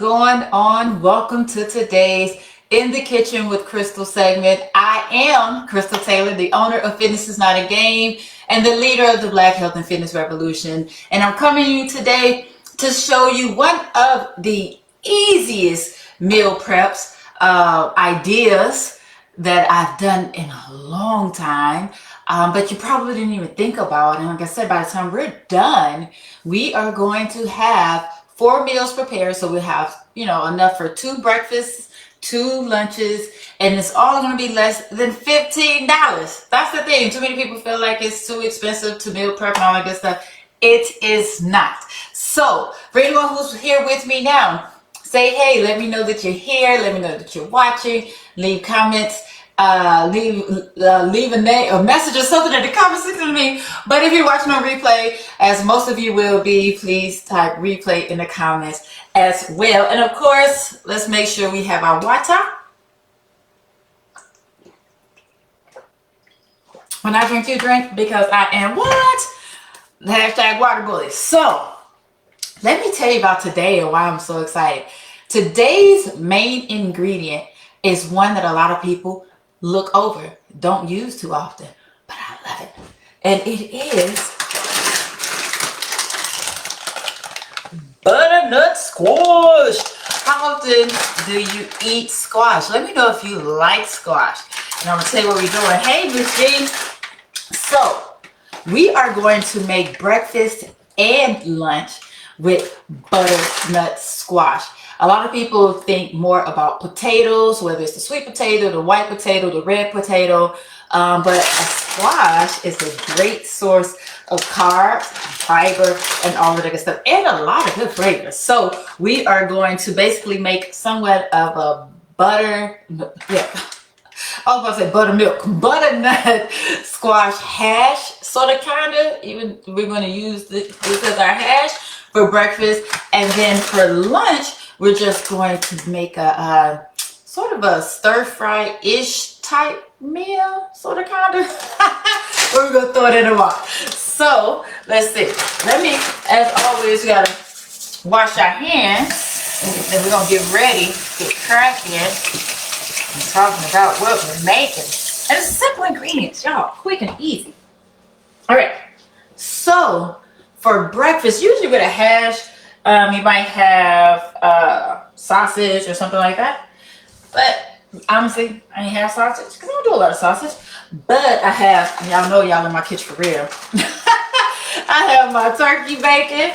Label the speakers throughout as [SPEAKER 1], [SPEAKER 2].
[SPEAKER 1] going on? Welcome to today's In the Kitchen with Krystal segment. I am Krystal Taylor, the owner of Fitness is Not a Game and the leader of the Black Health and Fitness Revolution. And I'm coming to you today to show you one of the easiest meal preps ideas that I've done in a long time. But you probably didn't even think about. And like I said, by the time we're done, we are going to have 4 meals prepared. So we have, enough for 2 breakfasts, 2 lunches, and it's all going to be less than $15. That's the thing. Too many people feel like it's too expensive to meal prep and all that good stuff. It is not. So for anyone who's here with me now, say hey, let me know that you're here. Let me know that you're watching. Leave comments. Leave a message or something in the comment section to me. But if you're watching on replay, as most of you will be, please type replay in the comments as well. And of course, let's make sure we have our water. When I drink, you drink, because I am what? Hashtag water bully. So let me tell you about today and why I'm so excited. Today's main ingredient is one that a lot of people look over, don't use too often, but I love it. And it is butternut squash. How often do you eat squash? Let me know if you like squash. And I'm gonna tell you what we're doing. Hey, Miss Jean. So we are going to make breakfast and lunch with butternut squash. A lot of people think more about potatoes, whether it's the sweet potato, the white potato, the red potato, but a squash is a great source of carbs, fiber, and all of that good stuff, and a lot of good flavors. So we are going to basically make somewhat of a butternut squash hash, sort of, kind of. Even we're going to use this as our hash for breakfast, and then for lunch, we're just going to make a sort of a stir-fry-ish type meal, sort of, kind of. We're going to throw it in the water. So, let's see. As always, we got to wash our hands. And we're going to get ready, get cracking, and talking about what we're making. And it's simple ingredients, y'all. Quick and easy. All right. So, for breakfast, usually with a hash, you might have sausage or something like that. But honestly, I ain't have sausage because I don't do a lot of sausage. But I have, y'all know y'all in my kitchen for real. I have my turkey bacon.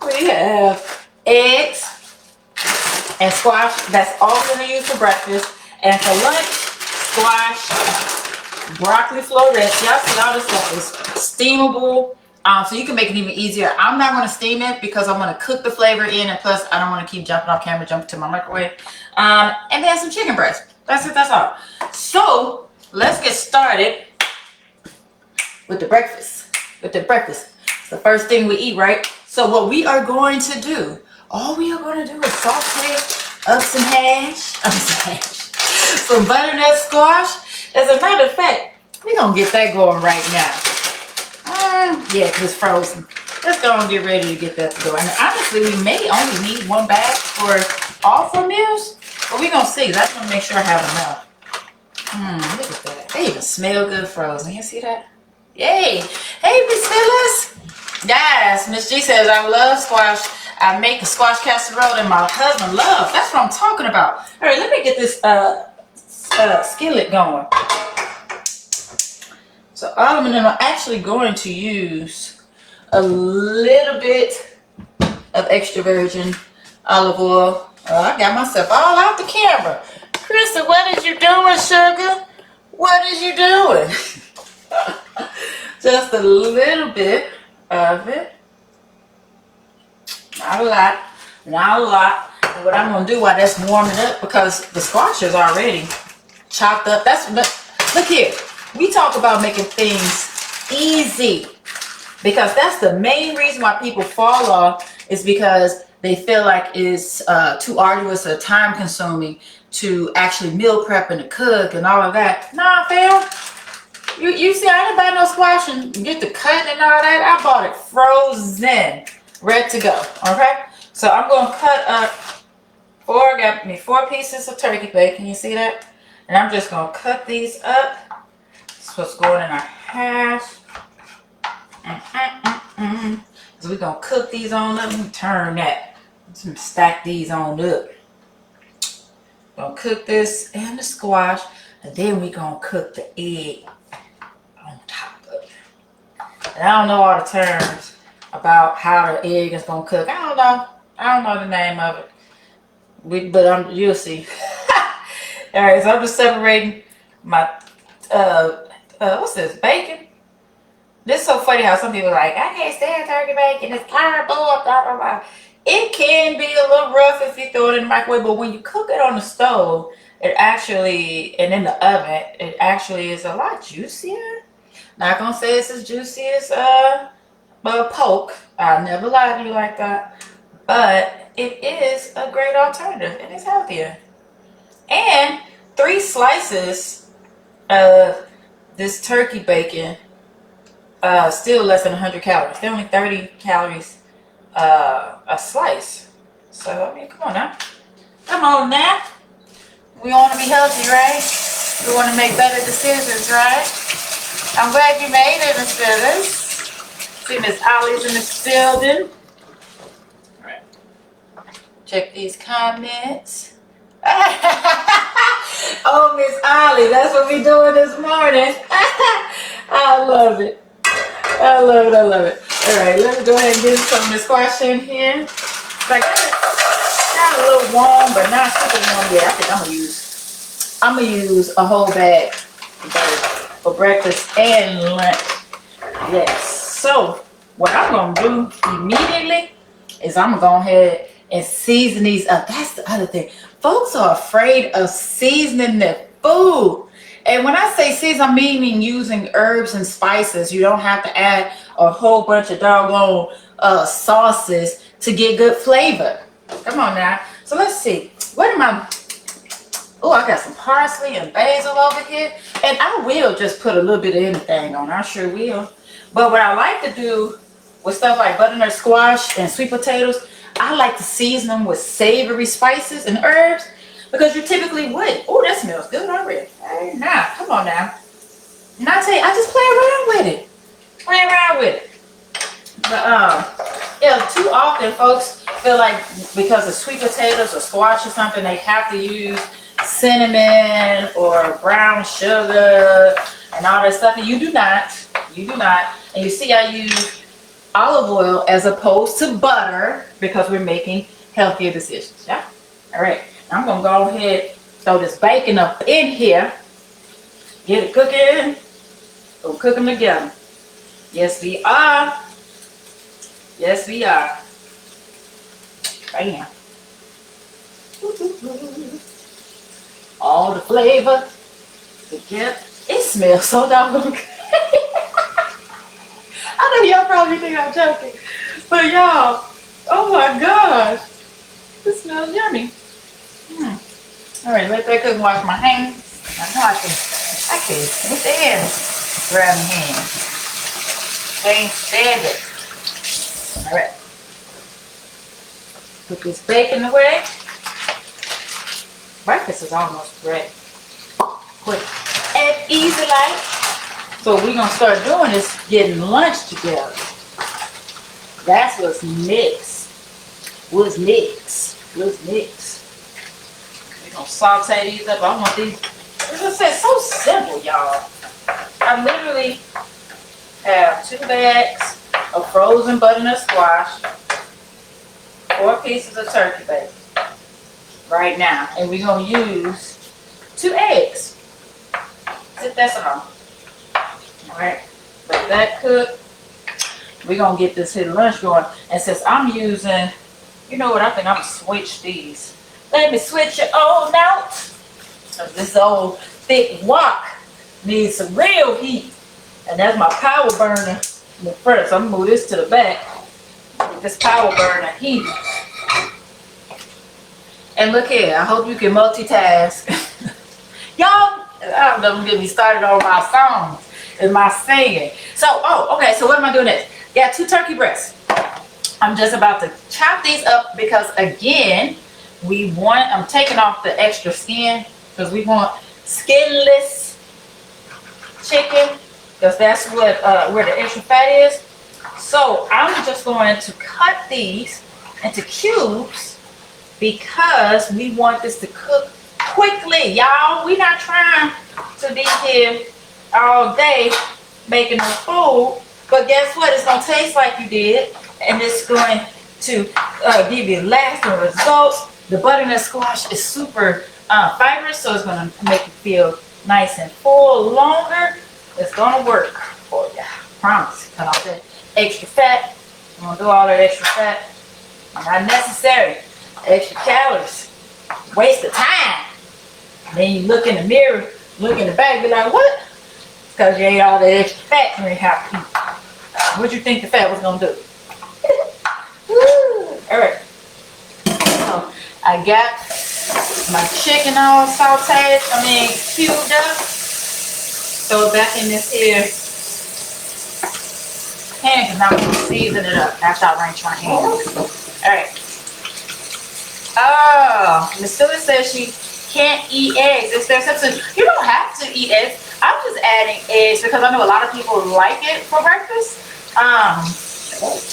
[SPEAKER 1] We have eggs and squash. That's all we're going to use for breakfast. And for lunch, squash, broccoli florets. Y'all see all this stuff is steamable. So you can make it even easier. I'm not going to steam it because I'm going to cook the flavor in, and plus I don't want to keep jumping off camera, jumping to my microwave. And then some chicken breast. That's it. That's all. So let's get started with the breakfast. It's the first thing we eat, right? So what we are going to do, all we are going to do is saute up some some butternut squash. As a matter of fact, we're going to get that going right now. Yeah, because it's frozen. Let's go and get ready to get that to go. And honestly, we may only need 1 bag for all 4 meals, but we're going to see. Let's make sure I have enough. Look at that. They even smell good frozen. You see that? Yay. Hey, Miss Phyllis. Yes, Miss G says, I love squash. I make a squash casserole and my husband loves. That's what I'm talking about. All right, let me get this skillet going. So all I'm actually going to use a little bit of extra virgin olive oil. Oh, I got myself all out the camera. Krystal, what is you doing, sugar? What is you doing? Just a little bit of it. Not a lot. Not a lot. And what I'm going to do while that's warming up, because the squash is already chopped up. Look here. We talk about making things easy, because that's the main reason why people fall off, is because they feel like it's too arduous or time consuming to actually meal prep and to cook and all of that. Nah, fam. You see, I didn't buy no squash and get the cut and all that. I bought it frozen, ready to go. Okay? So I'm going to cut up got me 4 pieces of turkey bacon. You see that? And I'm just gonna cut these up. That's what's going in our hash. So we're gonna cook these on up. Let me turn that. Let's stack these on up. Gonna cook this and the squash, and then we're gonna cook the egg on top of it. And I don't know all the terms about how the egg is gonna cook. I don't know the name of it. But you'll see. All right, so I'm just separating my what's this, bacon? This is so funny how some people are like, I can't stand turkey bacon, it's cardboard, blah, blah, blah. It can be a little rough if you throw it in the microwave, but when you cook it on the stove, it actually, and in the oven, it actually is a lot juicier. Not gonna say it's as juicy as pork. I'll never lie to you like that. But it is a great alternative, and it's healthier. And 3 slices of this turkey bacon, still less than 100 calories. They're only 30 calories a slice. So, I mean, come on now. Come on now. We want to be healthy, right? We want to make better decisions, right? I'm glad you made it, Miss Phyllis. See, Miss Ollie's in the building. All right. Check these comments. Oh, Miss Ollie, that's what we doing this morning. I love it. I love it. I love it. All right, let's go ahead and get some of the squash in here. Like, got a little warm, but not super warm yet. I think I'm gonna use a whole bag for breakfast and lunch. Yes. So what I'm gonna do immediately is I'm gonna go ahead and season these up. That's the other thing. Folks are afraid of seasoning their food. And when I say season, I'm meaning using herbs and spices. You don't have to add a whole bunch of doggone sauces to get good flavor. Come on now. So let's see. What am I? Oh, I got some parsley and basil over here. And I will just put a little bit of anything on. I sure will. But what I like to do with stuff like butternut squash and sweet potatoes, I like to season them with savory spices and herbs, because you typically wouldn't. Oh, that smells good already. Hey, now, come on now. And I tell you, I just play around with it. Play around with it. But, yeah, too often folks feel like because of sweet potatoes or squash or something, they have to use cinnamon or brown sugar and all that stuff. And you do not. You do not. And you see I use olive oil as opposed to butter because we're making healthier decisions. Yeah? All right. I'm going to go ahead, throw this bacon up in here, get it cooking, go cook them together. Yes, we are. Yes, we are. Bam. All the flavor together. It smells so doggone good. I know y'all probably think I'm joking, but y'all, oh my gosh, it smells yummy. All right, let that cook and wash my hands. I know I can with the hands, grab my hands. Can't stand it. All right, put this bacon away. Breakfast is almost ready. Quick and easy like. So we're gonna start doing is getting lunch together. That's what's next. What's next? What's next? We're gonna saute these up. I want these. As I said, so simple, y'all. I literally have 2 bags of frozen butternut squash, 4 pieces of turkey bacon right now, and we're gonna use 2 eggs. That's all. All right, let that cook. We're gonna get this here lunch going. And since I'm using, you know what, I think I'm gonna switch these. Let me switch it on out. This old thick wok needs some real heat. And that's my power burner in the front. So I'm gonna move this to the back. Get this power burner heat. And look here, I hope you can multitask. Y'all, don't get me started on my songs and my singing. So, okay, so what am I doing next? Yeah, 2 turkey breasts. I'm just about to chop these up because, again, I'm taking off the extra skin because we want skinless chicken, because that's what where the extra fat is. So I'm just going to cut these into cubes because we want this to cook quickly, y'all. We're not trying to be here all day making no food, but guess what? It's gonna taste like you did, and it's going to give you lasting results. The butternut squash is super fibrous, so it's gonna make you feel nice and full longer. It's gonna work for you, I promise. Cut off that extra fat. I'm gonna do all that extra fat. Not necessary. Extra calories. Waste of time. Then you look in the mirror, look in the back, be like, what? It's because you ate all that extra fat you ain't have to eat. What you think the fat was gonna do? Alright. So I got my chicken all sauteed, cubed up. So back in this here pan, because now I'm gonna season it up after I rinse my hands. Alright. Oh, Miss Phyllis says she can't eat eggs. Is there something? You don't have to eat eggs. I'm just adding eggs because I know a lot of people like it for breakfast.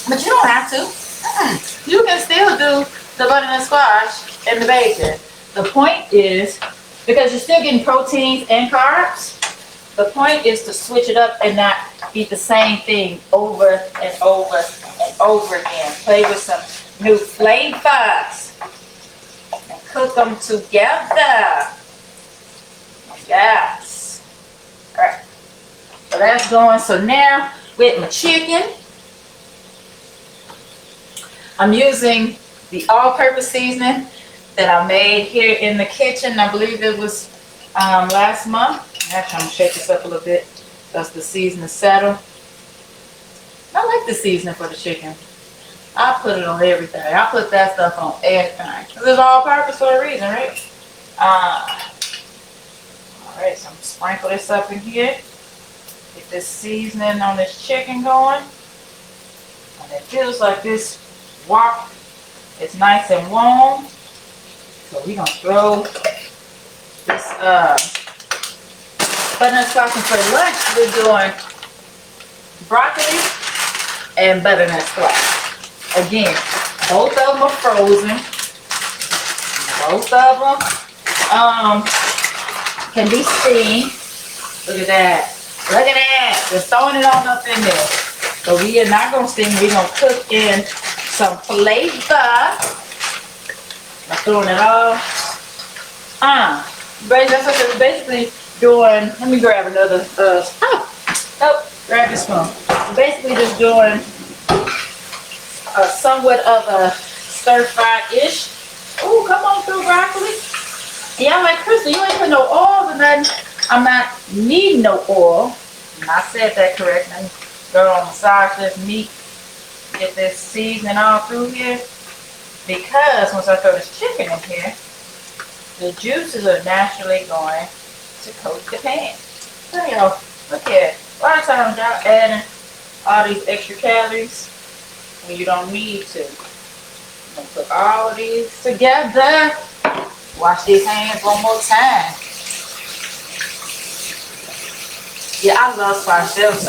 [SPEAKER 1] But you don't have to. You can still do the butternut squash and the bacon. The point is, because you're still getting proteins and carbs, the point is to switch it up and not eat the same thing over and over and over again. Play with some new flavors and cook them together. Yes. All right. So that's going. So now with my chicken, I'm using the all-purpose seasoning that I made here in the kitchen. I believe it was last month. Actually, I'm going to shake this up a little bit because the seasoning settled. I like the seasoning for the chicken. I put it on everything. I put that stuff on everything. Because it's all-purpose for a reason, right? Alright, so I'm going to sprinkle this up in here. Get this seasoning on this chicken going. And it feels like this wok is nice and warm. So we're going to throw this butternut squash. For lunch, we're doing broccoli and butternut squash. Again, both of them are frozen. Both of them can be steamed. Look at that. Look at that. Just throwing it on up in there. So we are not going to steam. We're going to cook in some flavor. I'm throwing it all. That's what we're basically doing. Let me grab another. Grab this one. We're basically just doing somewhat of a stir-fry-ish. Oh, come on through, broccoli. Yeah, I'm like, Krystal, you ain't put no oil or nothing. I'm not needing no oil. And I said that correctly. Girl, on massage this meat. Get this seasoning all through here. Because once I throw this chicken in here, the juices are naturally going to coat the pan. There you go. Look here. A lot of times y'all adding all these extra calories when you don't need to. I'm going to put all of these together. Wash these hands one more time. Yeah, I love squash. There's,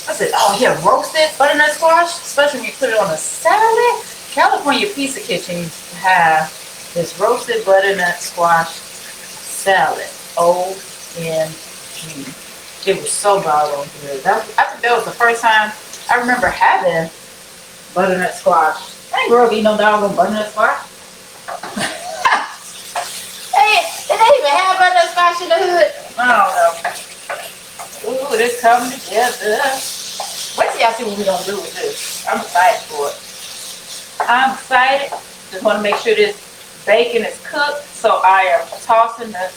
[SPEAKER 1] what's it? Oh, yeah, roasted butternut squash, especially when you put it on a salad. California Pizza Kitchen used to have this roasted butternut squash salad. OMG. It was so doggone good. I think that was the first time I remember having butternut squash. I ain't grew up eating no doggone butternut squash. Did they even have butternut squash in the hood? I don't know. Ooh, this coming together. Wait till y'all see what we're going to do with this. I'm excited for it. I'm excited. Just want to make sure this bacon is cooked. So I am tossing the,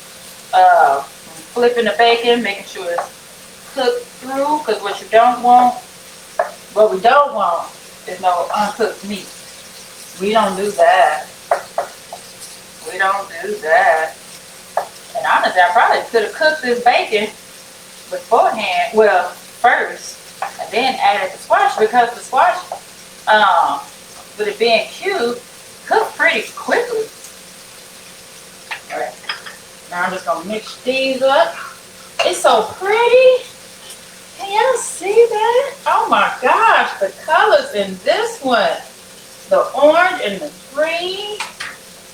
[SPEAKER 1] flipping the bacon, making sure it's cooked through. Because what we don't want is no uncooked meat. We don't do that. We don't do that. And honestly, I probably could have cooked this bacon beforehand, well, first, and then added the squash, because the squash, with it being cubed, cooked gonna mix these up. It's so pretty. Can y'all see that? Oh my gosh, the colors in this one. The orange and the green.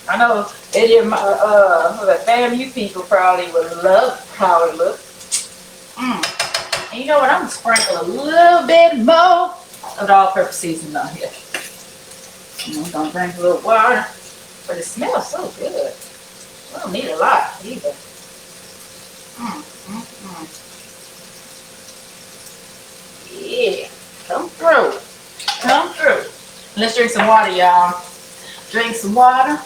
[SPEAKER 1] I know it is my the FAMU people probably would love how it looks. And you know what? I'm gonna sprinkle a little bit more of the all-purpose seasoning on here. I'm gonna drink a little water, but it smells so good. We don't need a lot either. Yeah, come through. Come through. Let's drink some water, y'all. Drink some water.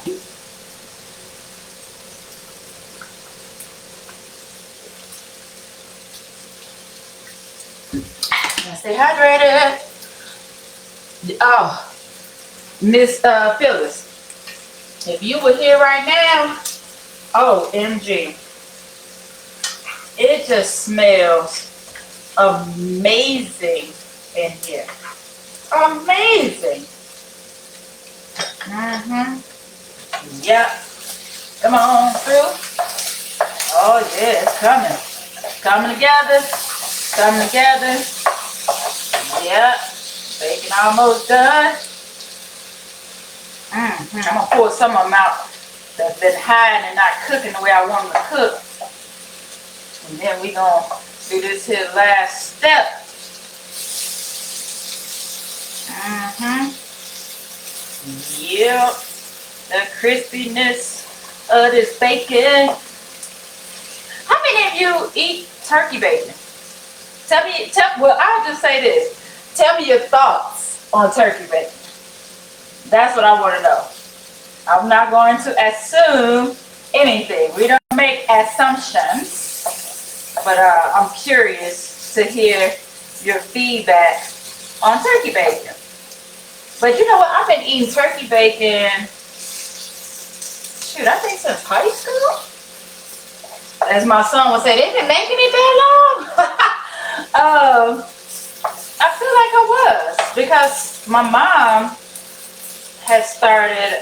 [SPEAKER 1] Stay hydrated. Oh, Miss Phyllis, if you were here right now, OMG, it just smells amazing in here. Amazing. Yep. Come on through. Oh yeah, it's coming. Coming together. Coming together. Yep. Bacon almost done. I'm gonna pour some of them out that's been hiding and not cooking the way I want them to cook. And then we gonna do this here last step. Yep. The crispiness of this bacon. How many of you eat turkey bacon? Well, I'll just say this. Tell me your thoughts on turkey bacon. That's what I want to know. I'm not going to assume anything. We don't make assumptions. But I'm curious to hear your feedback on turkey bacon. But you know what? I've been eating turkey bacon, shoot, I think since high school. As my son would say, they've been making it that long? I feel like I was, because my mom had started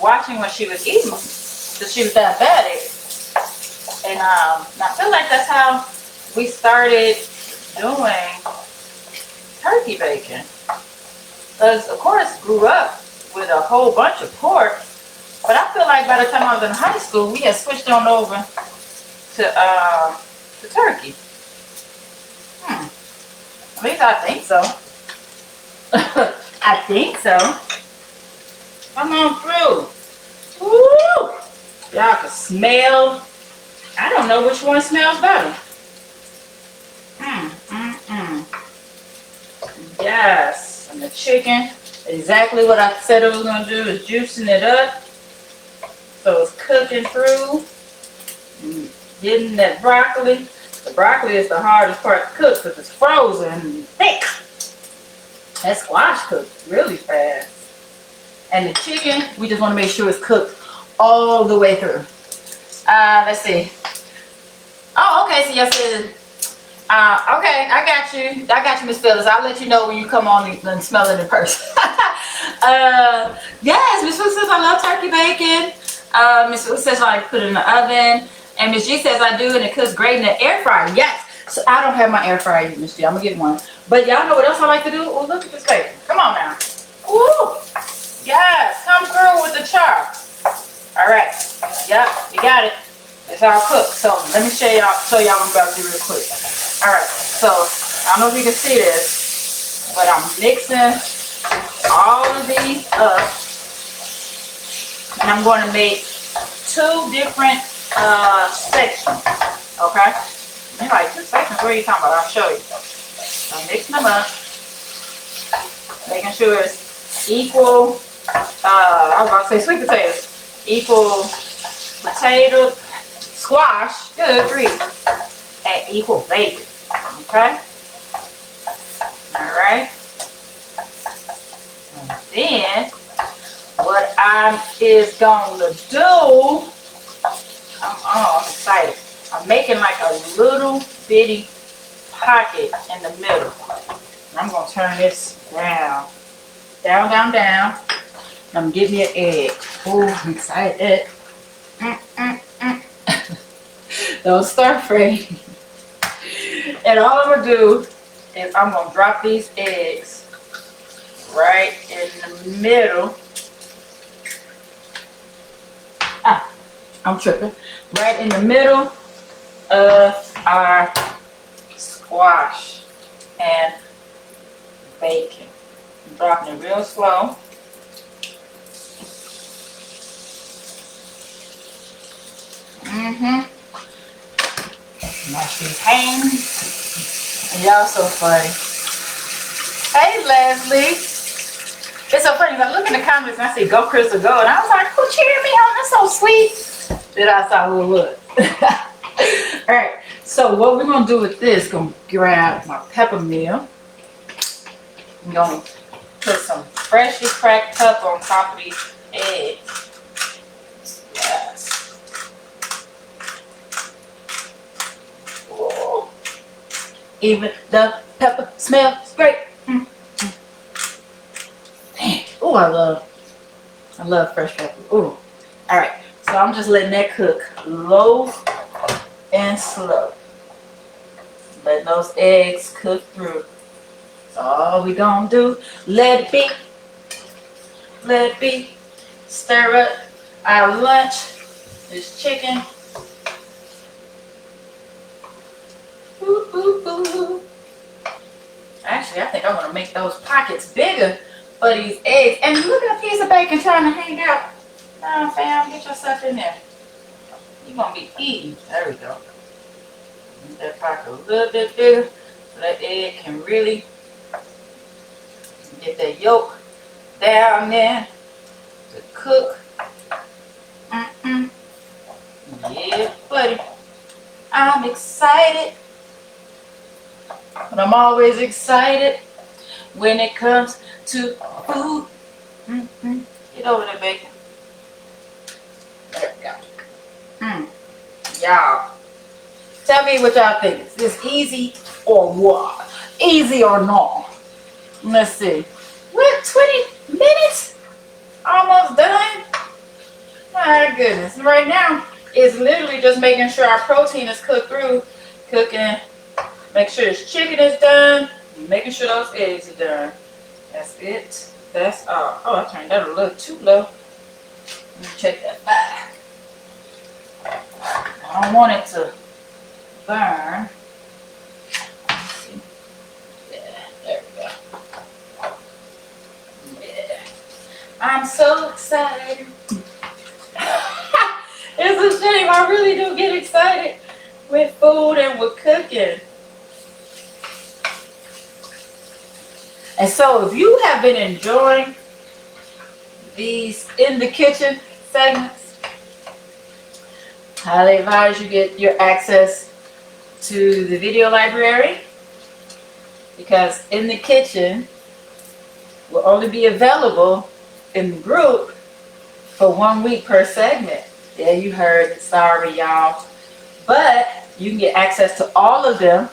[SPEAKER 1] watching what she was eating, because she was diabetic. And I feel like that's how we started doing turkey bacon. Because, of course, grew up with a whole bunch of pork. But I feel like by the time I was in high school, we had switched on over to turkey. At least I think so. I think so. Come on through. Woo! Y'all can smell. I don't know which one smells better. Yes. And the chicken, exactly what I said it was going to do, is juicing it up. So it's cooking through. Getting that broccoli. The broccoli is the hardest part to cook because it's frozen and thick. That squash cooks really fast. And the chicken, we just want to make sure it's cooked all the way through. Let's see. Oh, okay. So y'all said, okay, I got you. I got you, Miss Phyllis. I'll let you know when you come on and smell it in person. Yes, Miss Phyllis says I love turkey bacon. Miss Phyllis says I put it in the oven. And Miss G says I do, and it cooks great in the air fryer. Yes. So I don't have my air fryer yet, Miss G. I'm going to get one. But y'all know what else I like to do? Oh, look at this bacon. Come on now. Ooh. Yes. Come through with the char. All right. Yep. You got it. It's all cooked. So let me show y'all what I'm about to do real quick. All right. So I don't know if you can see this, but I'm mixing all of these up. And I'm going to make 2 different sections. Okay? Maybe like 2 sections. What are you talking about? I'll show you. I'm mixing them up. Making sure it's equal. I was about to say sweet potatoes. Equal potato, squash, good grief, and equal bacon. Okay? Alright. And then what I'm going to do, I'm excited. I'm making like a little bitty pocket in the middle. I'm going to turn this down. Down, down, down. I'm giving you an egg. Oh, I'm excited. Don't stir fry. And all I'm gonna do is I'm gonna drop these eggs right in the middle. I'm tripping. Right in the middle of our squash and bacon. I'm dropping it real slow. Wash these hands. And y'all so funny. Hey Leslie. It's so funny. I look in the comments and I say go Krystal go. And I was like, who cheering me on? That's so sweet. Then I saw who it was. Alright. So what we're gonna do with this, gonna grab my pepper mill. I'm gonna put some freshly cracked pepper on top of these eggs. Yes. Ooh. Even the pepper smells great. Dang. Ooh, I love fresh pepper. Ooh. Alright, so I'm just letting that cook low and slow. Let those eggs cook through. That's all we gonna do. Let it be. Let it be. Stir up our lunch. This chicken. Ooh, ooh, ooh. Actually, I think I want to make those pockets bigger for these eggs. And look at a piece of bacon trying to hang out. Nah, fam, get yourself in there. You're gonna be eating. There we go. Make that pocket a little bit bigger so that egg can really get that yolk down there to cook. Yeah, buddy. I'm excited. But I'm always excited when it comes to food. Get over there, bacon. There we go. Y'all, tell me what y'all think. Is this easy or what? Easy or not? Let's see. What, 20 minutes? Almost done? My goodness. Right now, it's literally just making sure our protein is cooked through. Cooking. Make sure this chicken is done. Making sure those eggs are done. That's it. That's all. Oh, I turned that a little too low. Let me check that back. I don't want it to burn. Let's see. Yeah, there we go. Yeah. I'm so excited. It's a shame. I really do get excited with food and with cooking. And so if you have been enjoying these in the kitchen segments, highly advise you get your access to the video library, because in the kitchen will only be available in the group for 1 week per segment. Yeah, you heard it. Sorry, y'all. But you can get access to all of them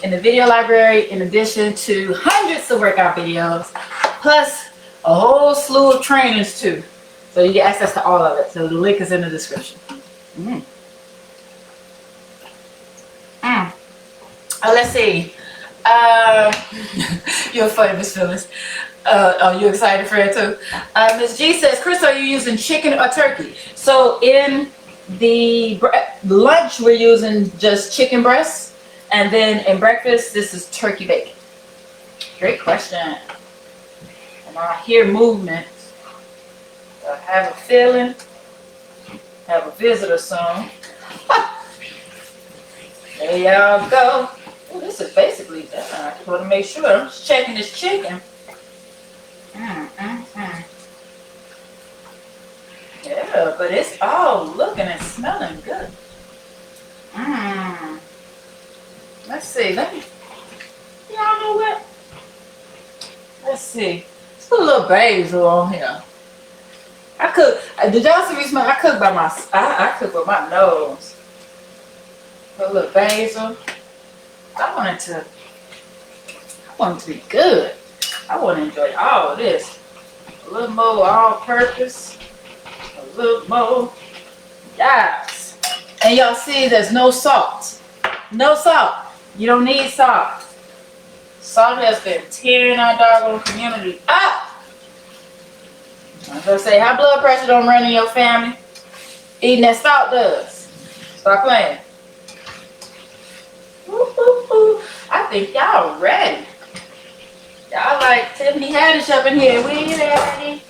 [SPEAKER 1] in the video library, in addition to hundreds of workout videos, plus a whole slew of trainings too. So you get access to all of it. So the link is in the description. Let's see. You're funny, Miss Phyllis. Are you excited for it too? Ms. G says, Krystal, are you using chicken or turkey? So in the lunch, we're using just chicken breasts. And then in breakfast, this is turkey bacon. Great question. And I hear movement. I have a feeling. Have a visitor soon. There y'all go. Ooh, this is basically done. I just want to make sure. I'm just checking this chicken. Yeah, but it's all looking and smelling good. Let's see. Y'all know what? Let's see. Let's put a little basil on here. I cook. Did y'all see me smell? I cook by my. I cook with my nose. Put a little basil. I want it to be good. I want to enjoy all of this. A little more all-purpose. A little more. Yes. And y'all see there's no salt. No salt. You don't need salt. Salt has been tearing our doggone community up. I was gonna say, high blood pressure don't run in your family. Eating that salt does. Stop playing. Ooh, ooh, ooh. I think y'all ready. Y'all like Tiffany Haddish up in here. We ready.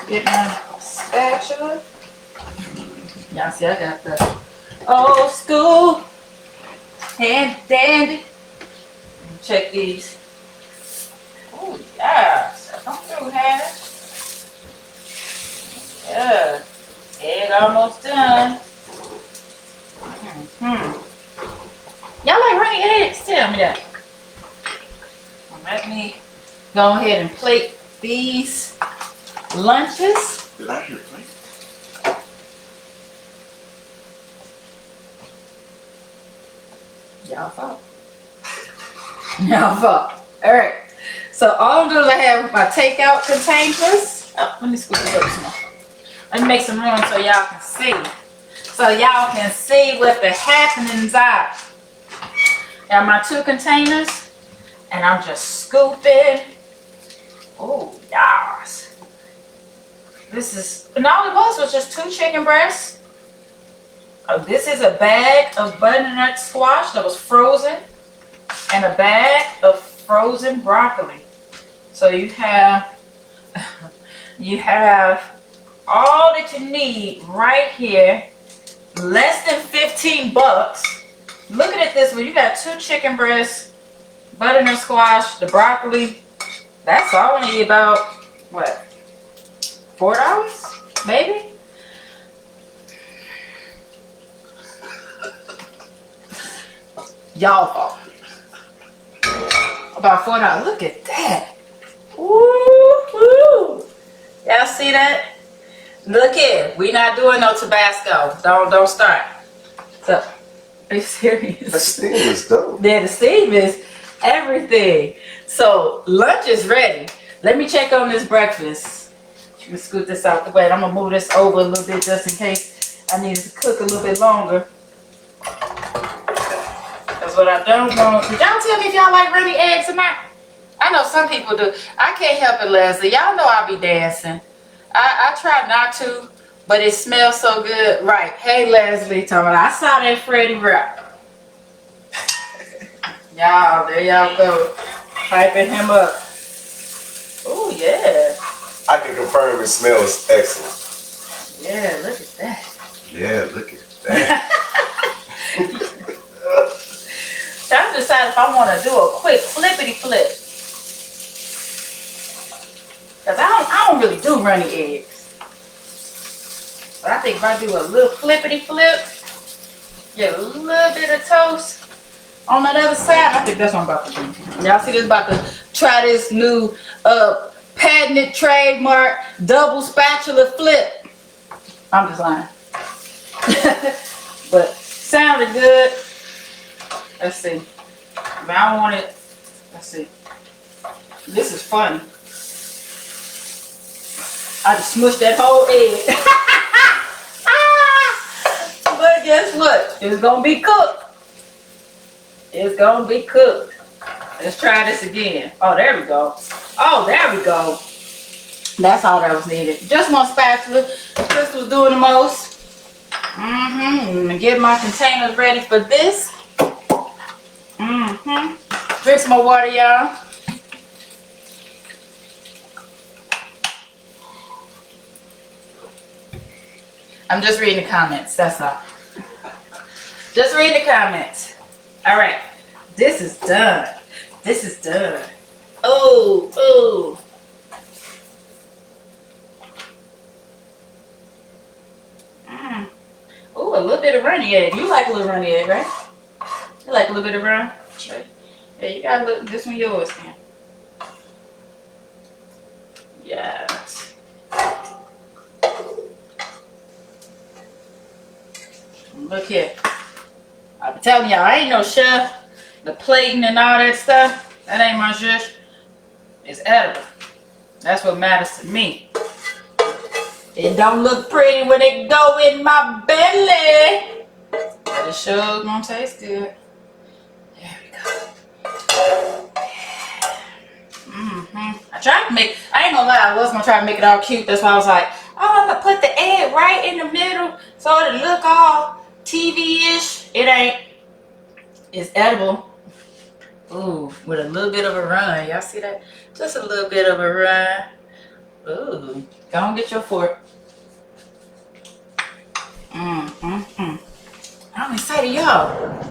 [SPEAKER 1] Get my spatula. Y'all see, I got the old school hand dandy. Check these. Oh, yeah. Come through, Haddish. Yeah. Egg almost done. Y'all like runny eggs? Tell me that. Let me go ahead and plate these lunches.
[SPEAKER 2] Did I hear a plate?
[SPEAKER 1] Y'all fought. Y'all fought. All right. So all I'm doing is I have my takeout containers. Oh, let me scoop it up some more. Let me make some room so y'all can see. So y'all can see what the happenings are. Got my 2 containers, and I'm just scooping. Oh, yes. This is, and all it was just 2 chicken breasts. Oh, this is a bag of butternut squash that was frozen, and a bag of frozen broccoli. So you have all that you need right here. Less than 15 bucks. Looking at this one, you got 2 chicken breasts, butternut squash, the broccoli. That's only about, what, $4? Maybe? Y'all fault. About $4. Look at that. Woo-hoo. Y'all see that? Look here. We not doing no Tabasco. Don't start. So, are you serious?
[SPEAKER 2] The steam is dope.
[SPEAKER 1] Yeah, the steam is everything. So lunch is ready. Let me check on this breakfast. You can scoot this out the way. I'm gonna move this over a little bit just in case I need it to cook a little bit longer. That's what I don't want. Did y'all tell me if y'all like runny eggs or not? I know some people do. I can't help it, Leslie. Y'all know I be dancing. I try not to, but it smells so good. Right. Hey, Leslie. I saw that Freddie rap. Y'all, there y'all go. Piping him up. Oh, yeah.
[SPEAKER 2] I can confirm it smells excellent.
[SPEAKER 1] Yeah, look at that.
[SPEAKER 2] Yeah, look at that.
[SPEAKER 1] I'm deciding if I want to do a quick flippity flip. Because I don't really do runny eggs. But I think if I do a little flippity flip, get a little bit of toast on that other side, I think that's what I'm about to do. Y'all see this? About to try this new patented trademark double spatula flip. I'm just lying. But sounded good. Let's see. But I don't want it. Let's see. This is funny. I just smushed that whole egg. But guess what? It's gonna be cooked. It's gonna be cooked. Let's try this again. Oh, there we go. Oh, there we go. That's all that was needed. Just one spatula. Krystal's doing the most. I'm gonna get my containers ready for this. Drink some more water, y'all. I'm just reading the comments, that's all. Just read the comments. All right, this is done. This is done. Oh, oh. Oh, a little bit of runny egg. You like a little runny egg, right? You like a little bit of run? Yeah, you got a little, this one yours, man. Yes. Look here. I'm telling y'all, I ain't no chef. The plating and all that stuff, that ain't my shit. It's edible. That's what matters to me. It don't look pretty when it go in my belly. It sure gonna taste good. There we go. I tried to make, I ain't gonna lie, I was gonna try to make it all cute. That's why I was like, oh, I'm gonna put the egg right in the middle so it look all TV-ish. It ain't. It's edible. Ooh, with a little bit of a run. Y'all see that? Just a little bit of a run. Ooh, go and get your fork. I'm excited, y'all.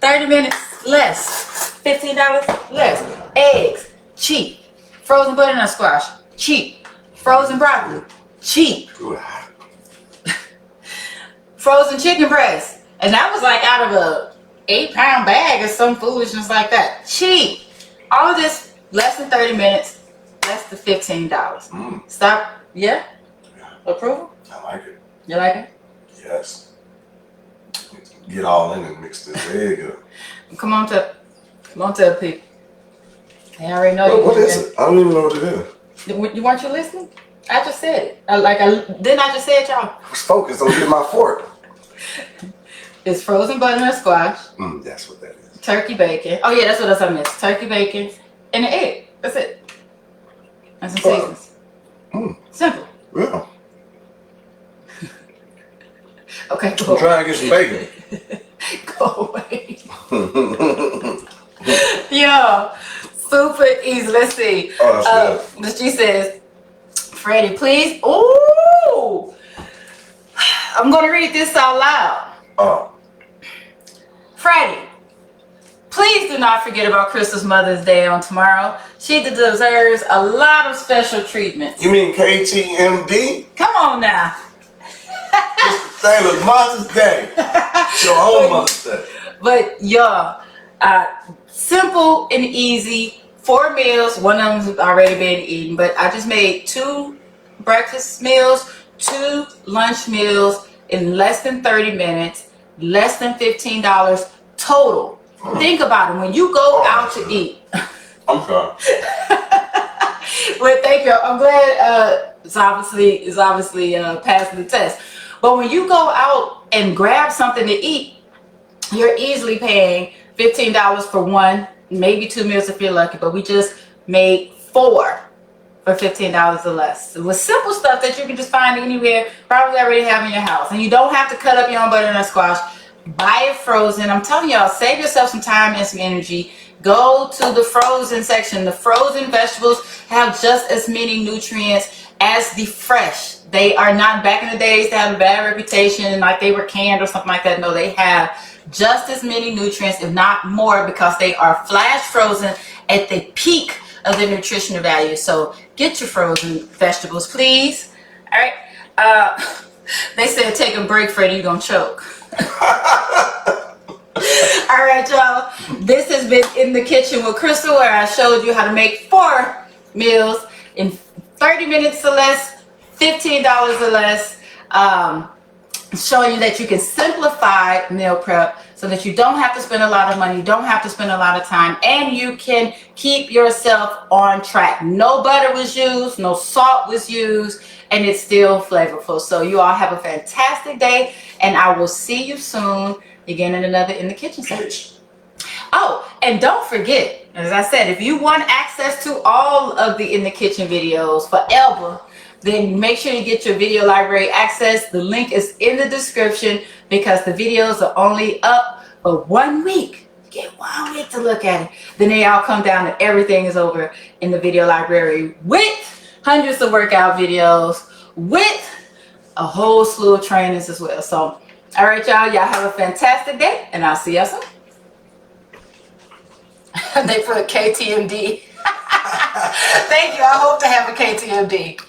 [SPEAKER 1] 30 minutes less. $15 less. Eggs, cheap. Frozen butternut squash, cheap. Frozen broccoli, cheap. Frozen chicken breast. And that was like out of a 8-pound bag or some foolishness like that. Cheap. All of this less than 30 minutes, less than $15. Stop. Yeah? Approval?
[SPEAKER 2] I like it.
[SPEAKER 1] You like it?
[SPEAKER 2] Yes. Get all in and mix this egg up.
[SPEAKER 1] Come on to people. They already know.
[SPEAKER 2] What is it? I don't even know what it is.
[SPEAKER 1] You weren't you listening? I just said it. Didn't I just say it, y'all?
[SPEAKER 2] I was focused on getting my fork.
[SPEAKER 1] It's frozen butternut squash.
[SPEAKER 2] That's what that is.
[SPEAKER 1] Turkey bacon. Oh yeah, that's what else I missed. Turkey bacon and an egg. That's it. And some seasonings. Simple.
[SPEAKER 2] Yeah.
[SPEAKER 1] Okay, go
[SPEAKER 2] I'm trying to get some bacon.
[SPEAKER 1] Go away. Yo, super easy. Let's see.
[SPEAKER 2] Oh, that's good.
[SPEAKER 1] She says, Freddie, please. Ooh. I'm going to read this out loud.
[SPEAKER 2] Oh.
[SPEAKER 1] Freddie, please do not forget about Krystal's Mother's Day on tomorrow. She deserves a lot of special treatment.
[SPEAKER 2] You mean KTMD?
[SPEAKER 1] Come on now.
[SPEAKER 2] Mr. Taylor's Mother's Day. It's your own Mother's Day.
[SPEAKER 1] But y'all, simple and easy. 4 meals. One of them's already been eaten. But I just made 2 breakfast meals, 2 lunch meals in less than 30 minutes, less than $15 total. Think about it. When you go out to eat.
[SPEAKER 2] I'm sorry.
[SPEAKER 1] Well, thank you. I'm glad it's obviously passing the test. But when you go out and grab something to eat, you're easily paying $15 for 1, maybe 2 meals if you're lucky. But we just made 4 for $15 or less. It was simple stuff that you can just find anywhere, probably already have in your house. And you don't have to cut up your own butternut squash. Buy it frozen. I'm telling y'all, save yourself some time and some energy. Go to the frozen section. The frozen vegetables have just as many nutrients as the fresh. They are not, back in the days, they had a bad reputation, like they were canned or something like that. No, they have just as many nutrients, if not more, because they are flash frozen at the peak of the nutritional value. So get your frozen vegetables, please. All right. They said take a break, Freddie, you're going to choke. All right, y'all. This has been In the Kitchen with Krystal, where I showed you how to make 4 meals in 30 minutes or less, $15 or less. Showing you that you can simplify meal prep so that you don't have to spend a lot of money, don't have to spend a lot of time, and you can keep yourself on track. No butter was used, no salt was used, and it's still flavorful. So you all have a fantastic day, and I will see you soon again in another In the Kitchen section. Oh, and don't forget, as I said, if you want access to all of the In the Kitchen videos forever, then make sure you get your video library access. The link is in the description because the videos are only up for 1 week. Get 1 week to look at it. Then they all come down and everything is over in the video library with hundreds of workout videos, with a whole slew of trainings as well. So, all right, y'all have a fantastic day, and I'll see y'all soon. They put KTMD. Thank you. I hope to have a KTMD.